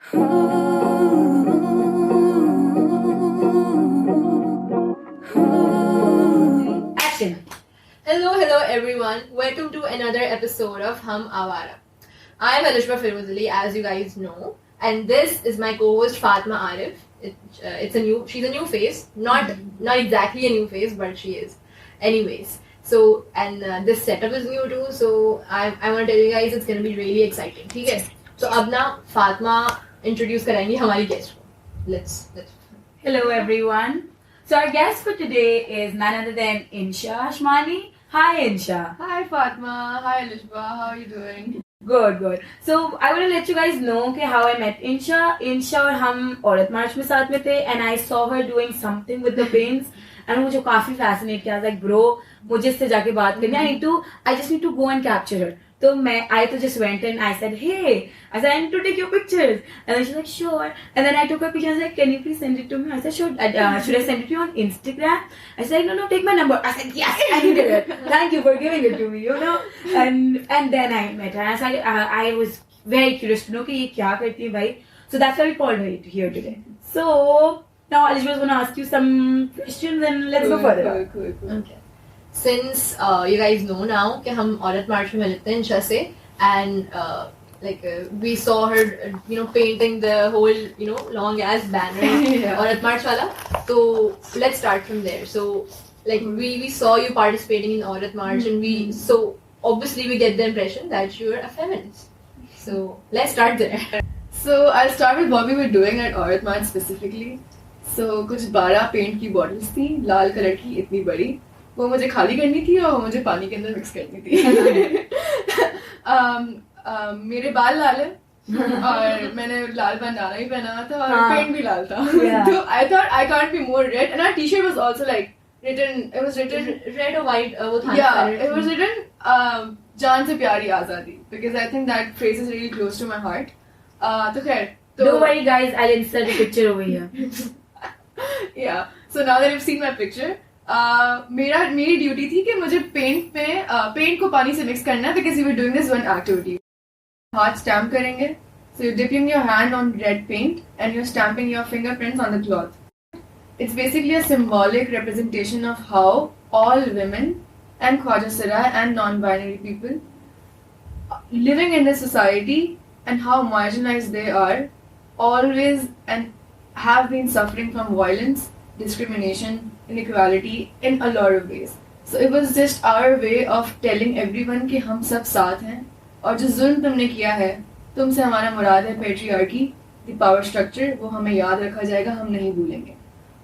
Action. Hello everyone. Welcome to another episode of AWAARA. I am Alishba as you guys know, and this is my co-host Fatima Arif. She's a new face, not exactly a new face, but she is. Anyways, so and this setup is new too, so I want to tell you guys it's gonna be really exciting. Okay? So अब ना Fatima introduce कराएंगी हमारी guest को. Let's. Hello everyone. So our guest for today is none other than Insha Hashmani. Hi Insha. Hi Fatima. Hi Alishba. How are you doing? Good. So I want to let you guys know how I met Insha. Insha और हम Aurat March में साथ में थे, and I saw her doing something with the paints, and मुझे काफी fascinate किया. I was like, bro, मुझे इससे जाके बात करनी. I just need to go and capture her. So I just went and I said, hey, I need to take your pictures. And then she's like, sure. And then I took her picture. I was like, can you please send it to me? I said, sure. Should I send it to you on Instagram? I said, no, take my number. I said, yes, I needed it. Thank you for giving it to me, And then I met her. And I was very curious to know कि ये क्या करती है भाई. So that's why we called her here today. So now Alishba was going to ask you some questions and let's go further. Cool. Okay. Since you guys know now कि हम Aurat March में मिलते हैं इंशा से, and we saw her painting the whole long ass banner Aurat March वाला. So let's start from there. So we saw you participating in Aurat March, and so obviously we get the impression that you're a feminist. So let's start there. So I'll start with what we were doing at Aurat March specifically. So कुछ 12 paint की bottles थी लाल colour की इतनी बड़ी, वो मुझे खाली करनी थी और मुझे पानी के अंदर मिक्स करनी थी. मेरे बाल लाल है और मैंने लाल bandana ही पहना था और पेंट भी लाल था. So I thought I can't be more red, and our t-shirt was also written red or white. It was written जान से प्यारी आजादी, because I think that phrase is really close to my heart. तो खैर, don't worry guys, I'll insert a picture over here. Yeah, so now that you've seen my picture, मेरी duty थी कि मुझे पेंट को पानी से मिक्स करना है, because we were doing this one activity. हाथ स्टैम्प करेंगे, so you're dipping your hand on red paint and you're stamping your fingerprints on the cloth. It's basically a symbolic representation of how all women and Khwaja Sarai and non-binary people living in this society and how marginalized they are always and have been suffering from violence, discrimination, inequality in a lot of ways. So it was just our way of telling everyone कि हम सब साथ हैं और जो जुल्म तुमने किया है तुमसे हमारा मुराद है patriarchy, the power structure, वो हमें याद रखा जाएगा, हम नहीं भूलेंगे.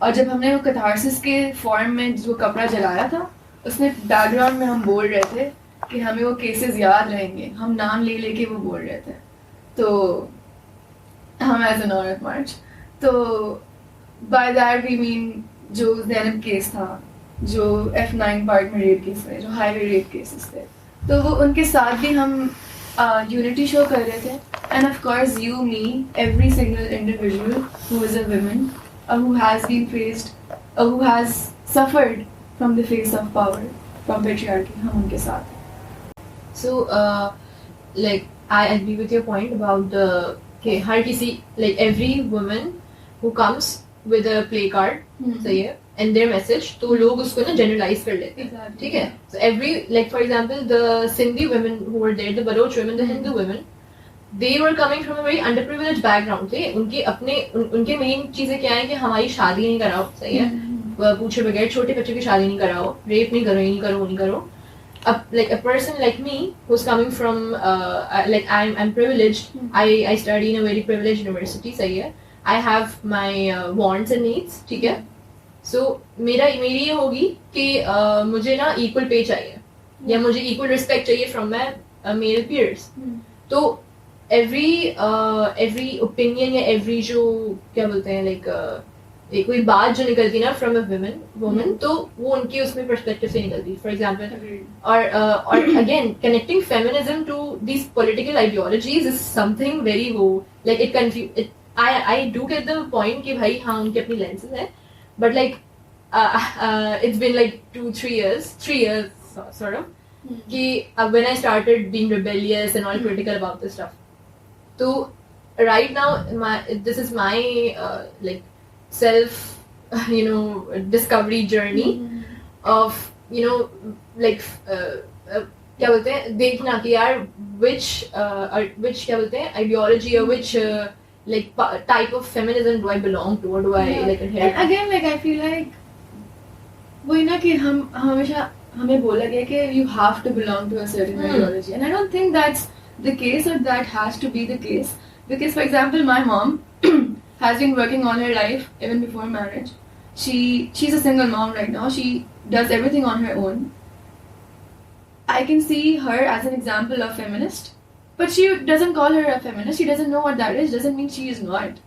और जब हमने वो कैथारसिस के फॉर्म में जो कपड़ा जलाया था उसमें बैकग्राउंड में हम बोल रहे थे कि हमें वो केसेस याद रहेंगे, हम नाम ले लेके वो बोल रहे थे. तो हम एज एन औरत मार्च, तो बाय दैट वी मीन जो ज़ैनब केस था, जो F9 पार्क में रेप केस थे, जो हाईवे रेप केसेस थे, तो वो उनके साथ भी हम यूनिटी शो कर रहे थे. End of course you, me, every single individual who is a woman who has been faced, who has suffered from the face of power, from patriarchy, हम उनके साथ. So I agree with your point about the हर किसी every woman who comes with a play card, सही है, and their message, तो लोग उसको ना generalize कर लेते हैं, ठीक है. So every for example the Sindhi women who were there, the Baloch women, the Hindu women, they were coming from a very underprivileged background. थे उनके मेन चीजें क्या है कि हमारी शादी नहीं कराओ, सही है, पूछे बगैर छोटे बच्चों की शादी नहीं कराओ, रेप नहीं करो, ये नहीं करो. A person like me who's coming from I'm privileged. I study in a very privileged university, सही है. I have my wants and needs, ठीक है. So मेरी ये होगी कि मुझे ना equal pay चाहिए या मुझे equal respect चाहिए from my male peers. तो every opinion या every जो क्या बोलते हैं कोई बात जो निकलती ना from a woman, तो वो उनकी उसमें perspective से निकलती. For example, or again connecting feminism to these political ideologies is something very I do get the point कि भाई हाँ उनकी अपनी lenses है, but it's been 3 years sort of कि when I started being rebellious and all critical about this stuff, तो right now this is my like self discovery journey of like क्या बोलते हैं देखना कि यार which क्या बोलते हैं ideology or which like type of feminism do I belong to or do I like inherit. And again like I feel like वही ना कि हम हमेशा हमें बोला गया कि you have to belong to a certain ideology, and I don't think that's the case or that has to be the case, because for example my mom has been working all her life even before marriage. She's a single mom right now. She does everything on her own. I can see her as an example of feminist, but she doesn't call her a feminist. She doesn't know what that is. Doesn't mean she is not.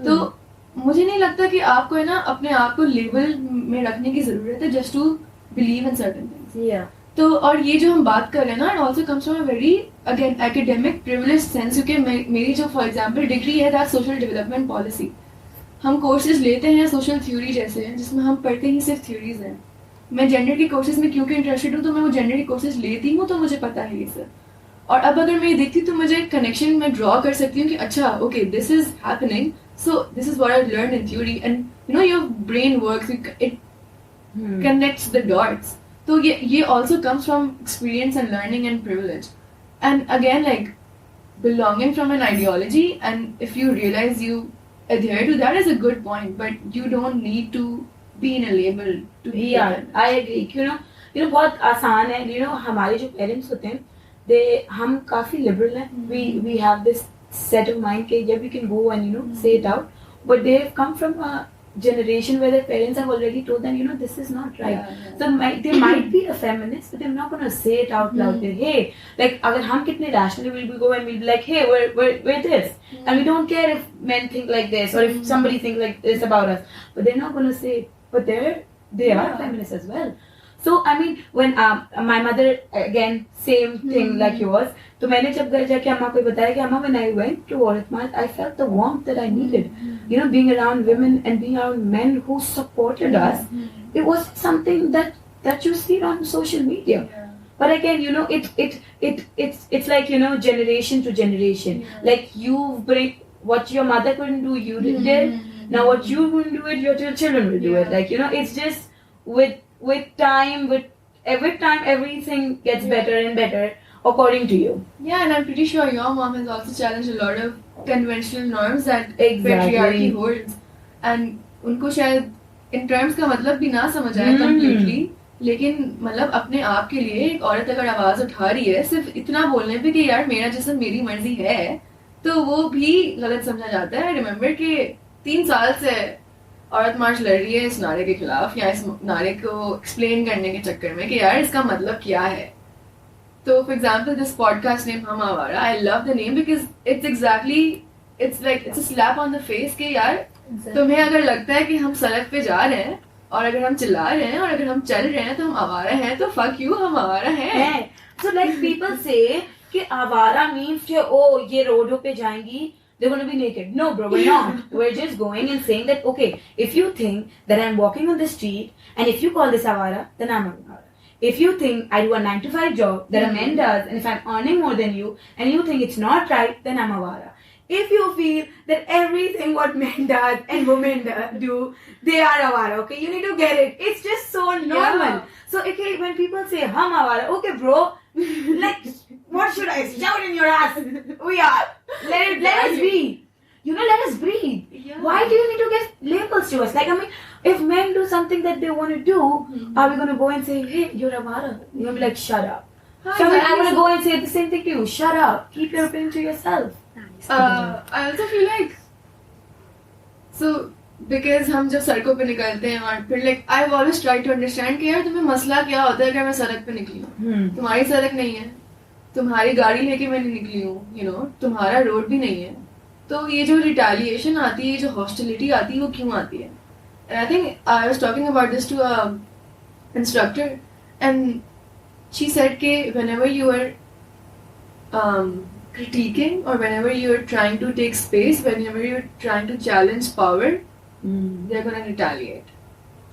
तो मुझे नहीं लगता कि आपको है ना अपने आप को लेबल में रखने की जरूरत है just to believe in certain things. Yeah. तो और ये जो हम बात कर रहे हैं ना, it also comes from a very again academic privileged sense, क्योंकि मेरी जो for example डिग्री है that social development policy. हम कोर्सेज लेते हैं सोशल थ्योरी जैसे हैं जिसमें हम पढ़ते ही सिर्फ थ्योरीज हैं. मैं जेंडर के कोर्सेज में क्योंकि इंटरेस्टेड हूँ तो मैं वो जेंडर के कोर्सेज लेती हूँ, तो मुझे पता है ये सब. और अब अगर मैं ये देखती हूँ तो मुझे कनेक्शन में ड्रॉ कर सकती हूँ कि अच्छा okay this is happening, so this is what I learn in theory, and you know your brain works, it connects the dots. तो ये also comes from experience and learning and privilege. And again like belonging from an ideology, and if you realize you adhere to that is a good point, but you don't need to be in a label to be. Yeah, I agree. You know बहुत आसान है. You know हमारे जो parents होते हैं हम काफी liberal हैं. We have this set of mind कि yeah we can go and say it out, but they have come from a generation where their parents have already told them this is not right. So they might be a feminist, but they're not going to say it out loud. Hey, like अगर हम कितने rationally will go and we'll be like, hey, we're this, and we don't care if men think like this or if somebody thinks like this about us, but they're not going to say it. But they are feminists as well. So I mean when my mother again same thing like yours. तो मैंने जब घर जाके अम्मा को बताया कि अम्मा when I went to Aurat March I felt the warmth that I needed. Being around women and being around men who supported us. It was something that you see on social media. But again, it's like generation to generation. Like you bring what your mother couldn't do, you did. Now what you couldn't do it, your children will do it. Like it's just with time, every time everything gets better and better according to you. Yeah, and I'm pretty sure your mom has also challenged a lot of conventional norms that Exactly. patriarchy holds. And उनको शायद in terms का मतलब भी ना समझ आए completely, लेकिन मतलब अपने आप के लिए एक औरत अगर आवाज उठा रही है सिर्फ इतना बोलने पे कि यार मेरा जिस्म मेरी मर्जी है, तो वो भी गलत समझा जाता है. रिमेम्बर कि 3 साल से औरत मार्च लड़ रही है इस नारे के खिलाफ, या इस नारे को एक्सप्लेन करने के चक्कर में कि यार इसका मतलब क्या है. तो for example this podcast name हम आवारा, I love the name because it's a slap on the face कि यार तुम्हें अगर लगता है कि हम सड़क पे जा रहे हैं और अगर हम चिल्ला रहे हैं और अगर हम चल रहे हैं तो हम आवारा हैं, तो फक यू, हम आवारा हैं. So like people say कि आवारा means कि oh ये रोडों पे जाएंगी, they're going to be naked. No bro, we're not. We're just going and saying that okay, if you think that I'm walking on the street and if you call this awara, then I'm awara. If you think I do a 9 to 5 job that a man does, and if I'm earning more than you and you think it's not right, then I'm awara. If you feel that everything what men does and women do, they are awara, okay? You need to get it. It's just so normal. Yeah. So okay, when people say hum awara, okay bro, like what should I shout in your ass? We are. Let us be. Let us breathe. Yeah. Why do you need to get labels to us? Like, I mean, if men do something that they want to do, are we going to go and say, hey, you're awara? You're going to be like, shut up. So I want to go and say the same thing to you. Shut up. Keep your opinion to yourself. I also feel like, so because हम जब सड़कों पे निकलते हैं और फिर like I've always tried to understand कि यार तुम्हें मसला क्या होता है अगर मैं सड़क पे निकली हूँ. तुम्हारी सड़क नहीं है, तुम्हारी गाड़ी लेके मैं निकली हूँ, तुम्हारा रोड भी नहीं है, तो ये जो रिटेलिएशन आती है, जो हॉस्टिलिटी आती है, वो क्यों आती है? And I think I was talking about this to a instructor, and she said कि whenever you are critiquing or whenever you're trying to take space, whenever you're trying to challenge power, they're gonna retaliate,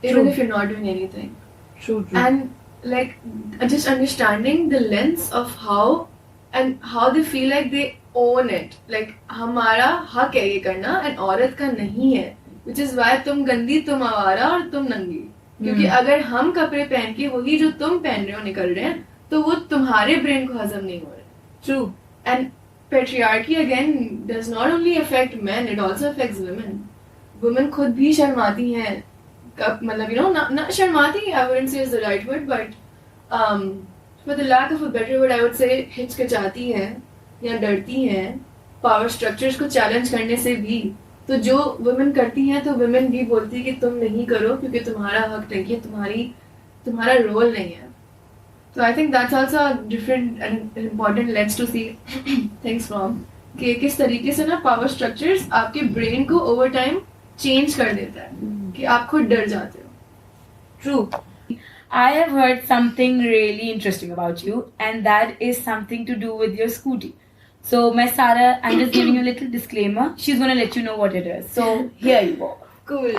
even if you're not doing anything. True. And like just understanding the lens of how and how they feel like they own it, like हमारा हक है ये करना and औरत का नहीं है, which is why तुम गंदी, तुम आवारा और तुम नंगी, क्योंकि अगर हम कपड़े पहन के वही जो तुम पहन रहे हो निकल रहे हैं तो वो तुम्हारे ब्रेन को हजम नहीं हो रहा. True. And patriarchy again does not only affect men, it also affects women. Women खुद भी शर्माती हैं, मतलब you know, not शर्माती, I wouldn't say is the right word, but for the lack of a better word I would say हिचकिचाती हैं या डरती हैं power structures को challenge करने से भी. तो जो वुमेन करती हैं तो वुमेन भी बोलती है कि तुम नहीं करो क्योंकि तुम्हारा हक नहीं है, तुम्हारा रोल नहीं है. So I think that's also a different and important lens to see things from, कि किस तरीके से ना पावर स्ट्रक्चर्स आपके ब्रेन को ओवर टाइम चेंज कर देता है कि आप खुद डर जाते हो. True. I have heard something really interesting about you, and that is something to do with your scooty. So, I'm just giving you a little disclaimer. She's going to let you know what it is. So, here you go. Cool.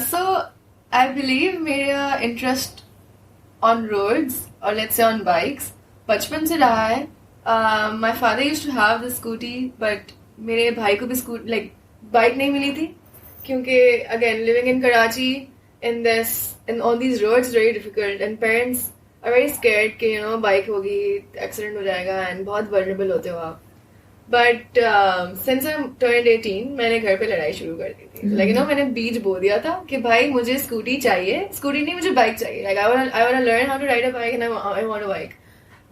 So, I believe मेरा interest on roads, or let's say on bikes, बचपन से रहा है. My father used to have the scooty, but मेरे भाई को भी bike नहीं मिली थी, क्योंकि again living in Karachi, in all these roads is very difficult, and parents are very scared कि you know bike होगी, accident हो जाएगा, and बहुत vulnerable होते हो आप. But since I turned 18, मैंने घर पे लड़ाई शुरू कर दी थी. Like you know, मैंने बीच बो दिया था कि भाई मुझे स्कूटी चाहिए, स्कूटी नहीं मुझे बाइक चाहिए. Like I want to learn how to ride a bike and I want a bike.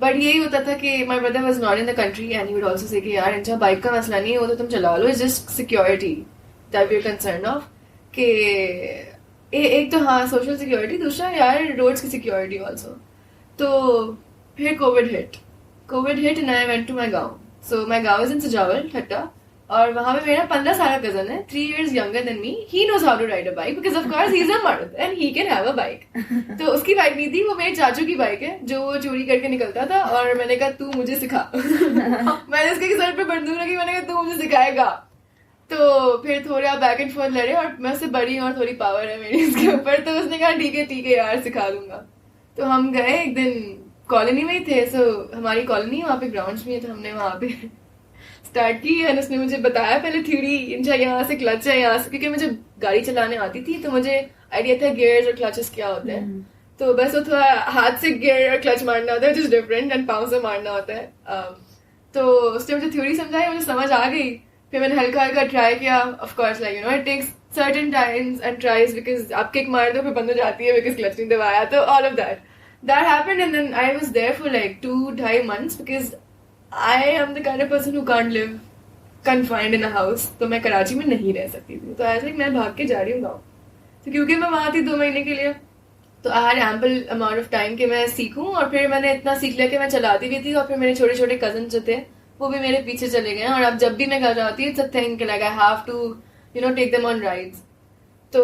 But यही होता था कि my brother was not in the country and he would also say कि यार इंशा बाइक का मसला नहीं है, वो तो तुम चला लो, it's just security that we're concerned of. कि एक तो हाँ सोशल सिक्योरिटी, दूसरा यार रोड्स की सिक्योरिटी ऑल्सो. तो फिर COVID hit and I went to my गाँव. सो माई गाँव इज इन सजावल ठट्टा, और वहाँ पे मेरा 15 साल का कजन है, 3 years younger than me. He knows how to ride a bike because of course he's a mard and he can have a bike. तो उसकी बाइक नहीं थी, वो मेरे चाचू की बाइक है जो वो चोरी करके निकलता था, और मैंने कहा तू मुझे सिखा. मैंने उसके सर पे बंदूक रखी, मैंने कहा तू मुझे सिखाएगा. तो फिर थोड़ा बैक एंड फोर्थ लड़े, और मैं उससे बड़ी और थोड़ी पावर है मेरी उसके ऊपर, तो उसने कहा ठीक है यार सिखा दूंगा. तो हम गए एक दिन, कॉलोनी में ही थे. सो हमारी कॉलोनी वहाँ पे ग्राउंड्स भी है, तो हमने वहाँ पे स्टार्ट की. एंड उसने मुझे बताया पहले थ्योरी, इंशा यहाँ से क्लच है, यहाँ से, क्योंकि मुझे गाड़ी चलाने आती थी तो मुझे आइडिया था गियर्स और क्लचेस क्या होते हैं. तो बस वो थोड़ा हाथ से गियर और क्लच मारना होता है, विच इज डिफरेंट, एंड पाँव से मारना होता है. तो उसने मुझे थ्योरी समझाई, मुझे समझ आ गई. फिर मैंने हल्का ट्राई किया. Of course like you know it takes certain times and tries, because आप किक मार दो फिर बंद हो जाती है बिकॉज क्लच नहीं दबाया. तो all of that happened, and then I was there for like 2-2.5 months because I am the kind of person who can't live confined in a house. तो मैं कराची में नहीं रह सकती थी. तो ऐसे मैं भाग के जा रही हूँ गाँव. तो क्योंकि मैं वहाँ थी 2 महीने के लिए, तो I had ample amount of time कि मैं सीखूँ. और फिर मैंने इतना सीख लिया कि मैं चलाती भी थी, और फिर मेरे छोटे छोटे कजन जो थे वो भी मेरे पीछे चले गए. और अब जब भी मैं घर जाती हूँ, it's a thing like I have to you know take them on rides. तो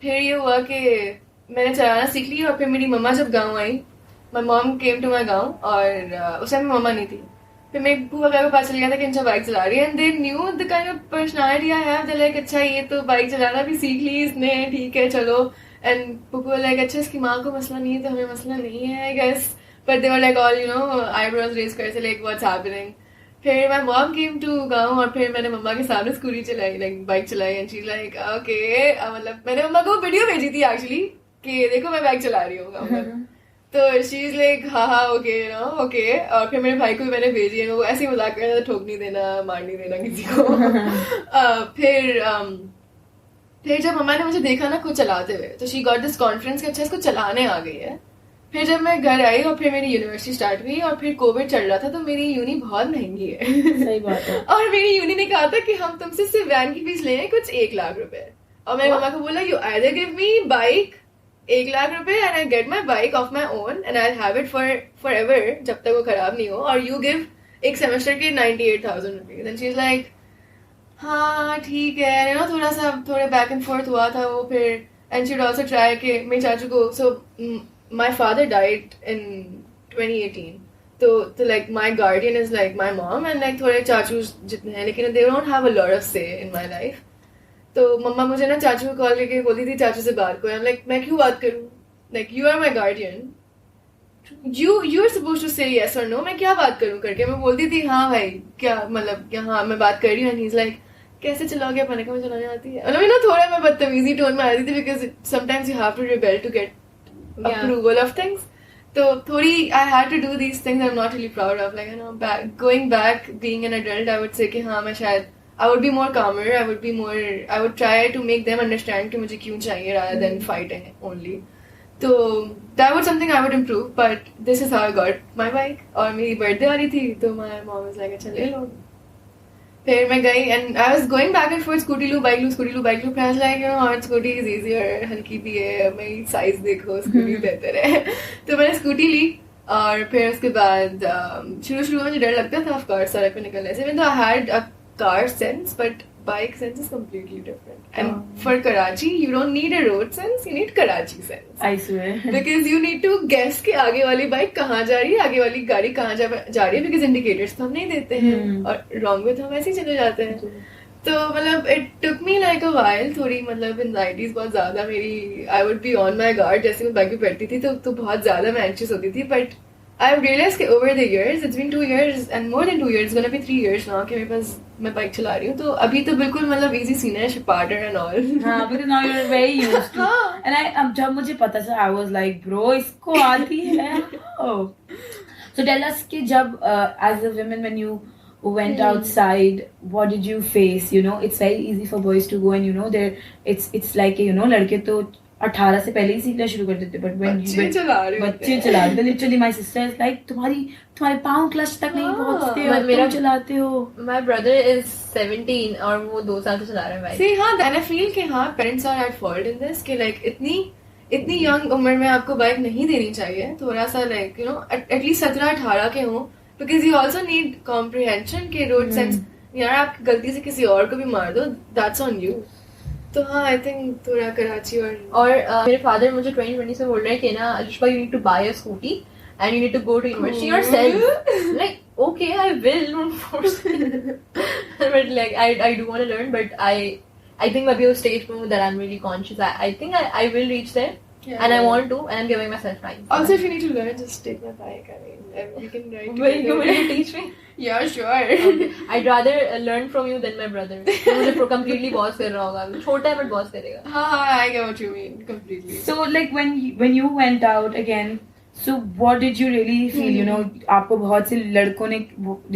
फिर ये हुआ कि मैंने चलाना सीख लिया. और फिर मेरी मम्मा जब गाँव आई, my mom came to my गाँव, और उस टाइम मम्मा नहीं थी. फिर मेरी बुआ को पता चल गया था कि इंशा बाइक चला रही है, and they knew the kind of personality I have. They like अच्छा ये तो बाइक चलाना भी सीख ली इसने, ठीक है चलो. एंड बुआ लाइक अच्छा इसकी माँ को मसला नहीं है तो हमें मसला नहीं है I guess. But they were like all you know eyebrows raise करते लाइक व्हाट्स हैपनिंग. फिर माई मॉम केम टू गाँव, और फिर मैंने मम्मा के सामने स्कूटी चलाई, लाइक बाइक चलाई. एंड शी लाइक ओके, मतलब मैंने मम्मा को वीडियो भेजी थी एक्चुअली कि देखो मैं बाइक चला रही हूँ गाँव में. तो शी इज लाइक हाँ ओके यू नो ओके. और फिर मेरे भाई को भी मैंने भेजी है, वो ऐसे ही मजाक कर रहा था, ठोक नहीं देना, मार नहीं देना किसी को. फिर जब मम्मा ने मुझे देखा ना खुद चलाते हुए, तो शी गॉट दिस कॉन्फिडेंस कि अच्छा इसको चलाने आ गई है. फिर जब मैं घर आई और फिर मेरी यूनिवर्सिटी स्टार्ट हुई, और फिर कोविड चल रहा था, तो मेरी यूनी बहुत महंगी है. सही बात है. और मेरी यूनी ने कहा था कि हम तुमसे सिर्फ वैन की फीस लेंगे कुछ 1 लाख रुपए. और मैंने मम्मा को बोला you either give me bike 1 lakh rupaye and I get my bike of my own and I have it forever जब तक वो खराब नहीं हो, और यू गिव एक सेमेस्टर के 98,000 rupees. And she is like हाँ ठीक है ना. थोड़ा बैक एंड फोर्थ हुआ था वो. फिर and she would also try कि मेरे चाचू को, सो my father died in 2018. So like my guardian is like my mom and like थोड़े चाचूस जितने हैं, लेकिन they don't have a lot of say in my life. तो मम्मा मुझे ना चाचू को कॉल करके बोलती थी चाचू से बात करो. I'm like मैं क्यों बात करूँ, like you are my guardian, you're supposed to say yes or no. मैं क्या बात करूँ करके मैं बोलती थी हाँ भाई क्या मतलब क्या हाँ मैं बात कर रही हूँ and he's like कैसे चलाओगे मैंने कहा मुझे चलाने आती है मतलब थोड़ा मैं बदतमीजी टोन में आ रही थी because sometimes you have to rebel to get approval of things. तो थोड़ी I had to do these things I'm not really proud of, like going back being an adult I would say कि हाँ मैं शायद I would be more calmer, I would try to make them understand कि मुझे क्यों चाहिए rather than fighting only. तो that was something I would improve, but this is how I got my bike. और मेरी birthday आ रही थी तो my mom was like अच्छा ले लो. फिर मैं गई and I was going back and forth scooty लूँ bike लूँ scooty लूँ bike लूँ. फिर I was like hard scooty is easier, हल्की भी है, मेरी size देखो scooty बेहतर है. तो मैंने scooty ली और फिर उसके बाद शुरू में मुझे डर लगता था of course सड़क पे निकलने से. Even though I had a car sense, but bike sense is completely different. And for Karachi, you don't need a road sense, you need Karachi sense. I swear. Because you need to guess कि आगे वाली bike कहाँ जा रही है, आगे वाली गाड़ी कहाँ जा रही है, because indicators तो हम नहीं देते हैं और wrong way तो हम ऐसे ही चले जाते हैं. तो मतलब it took me like a while, थोड़ी मतलब anxieties बहुत ज़्यादा मेरी, I would be on my guard जैसे मैं बाइक पे बैठती थी तो बहुत ज़्यादा मैं anxious होती थी. But I've realized that over the years, it's been 2 years and more than 2 years, it's gonna be 3 years now कि मेरे पास मैं बाइक चला रही हूँ तो अभी तो बिल्कुल मतलब easy scene है Chipater and all. हाँ, because now you're very used to. And I जब मुझे पता चला I was like bro इसको आती है. Oh. So tell us कि जब as a woman when you went outside, what did you face? You know, it's very easy for boys to go and you know there it's like you know लड़के तो 18 से पहले ही सीखना शुरू कर देते. बट बच्चे चला रहे literally my sister is like तुम्हारे पाँव क्लच तक नहीं पहुंचते हो मेरा चलाते हो. माय ब्रदर इज 17 और वो 2 साल से चला रहा है बाइक. See हाँ then I feel कि हाँ parents are at fault in this कि लाइक इतनी यंग उम्र में आपको बाइक नहीं देनी चाहिए. थोड़ा सा लाइक यू नो एटलीस्ट 17-18 के हो because you also need comprehension के रोड सेंस. यार आप गलती से किसी और को भी मार दो दैट्स ऑन यू. तो हाँ आई थिंक थोड़ा कराची और मेरे फादर मुझे 2020 से बोल रहे हैं कि ना Alishba you need to buy a scooty and you need to go to university yourself. Like okay I will don't force but like I do want to learn but I think मैं भी उस स्टेज पे हूं that I am really conscious. I think I will reach there and I want to and I'm giving myself time. Also if you need to learn just take my bike. I mean we can ride together. Will you teach me? Yeah sure. Okay. I'd rather learn from you than my brother. मुझे completely boss कर रहा होगा. छोटा है but boss करेगा. हाँ I get what you mean completely. So like when you went out again, so what did you really feel? You know आपको बहुत से लड़कों ने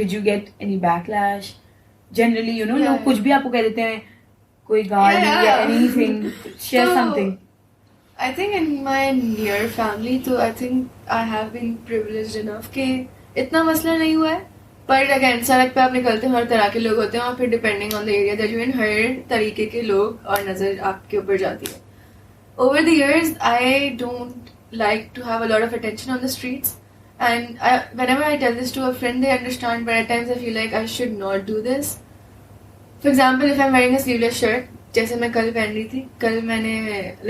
did you get any backlash? Generally you know लोग कुछ भी आपको कह देते हैं कोई गाली या anything. Share something. I think in my near family तो I think I have been privileged enough कि इतना मसला नहीं हुआ है. But again सड़क पे आप निकलते हैं हर तरह के लोग होते हैं और फिर depending on the area that you're in हर तरीके के लोग और नज़र आपके ऊपर जाती है. Over the years I don't like to have a lot of attention on the streets and whenever I tell this to a friend they understand but at times I feel like I should not do this. For example if I'm wearing a sleeveless shirt जैसे मैं कल पहन रही थी कल मैंने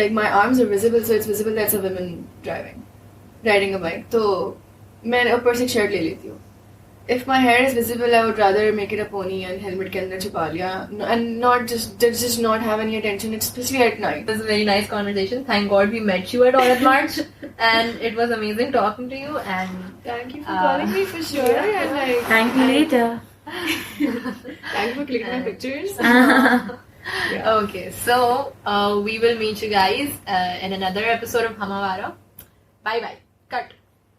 like my arms are visible so it's visible that's a woman riding a bike तो मैं ऊपर से शर्ट ले लेती हूँ. If my hair is visible I would rather make it a pony and helmet के अंदर छुपा लिया and not just not have any attention especially at night. It was a very nice conversation. Thank God we met you at Aurat March and it was amazing talking to you and thank you for calling me for sure and like thank you later. Thank you for clicking my pictures. Yeah. Okay, so we will meet you guys in another episode of AWAARA. Bye. Cut.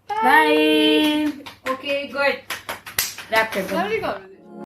Bye. Okay, good. Wrap it. Lovely conversation.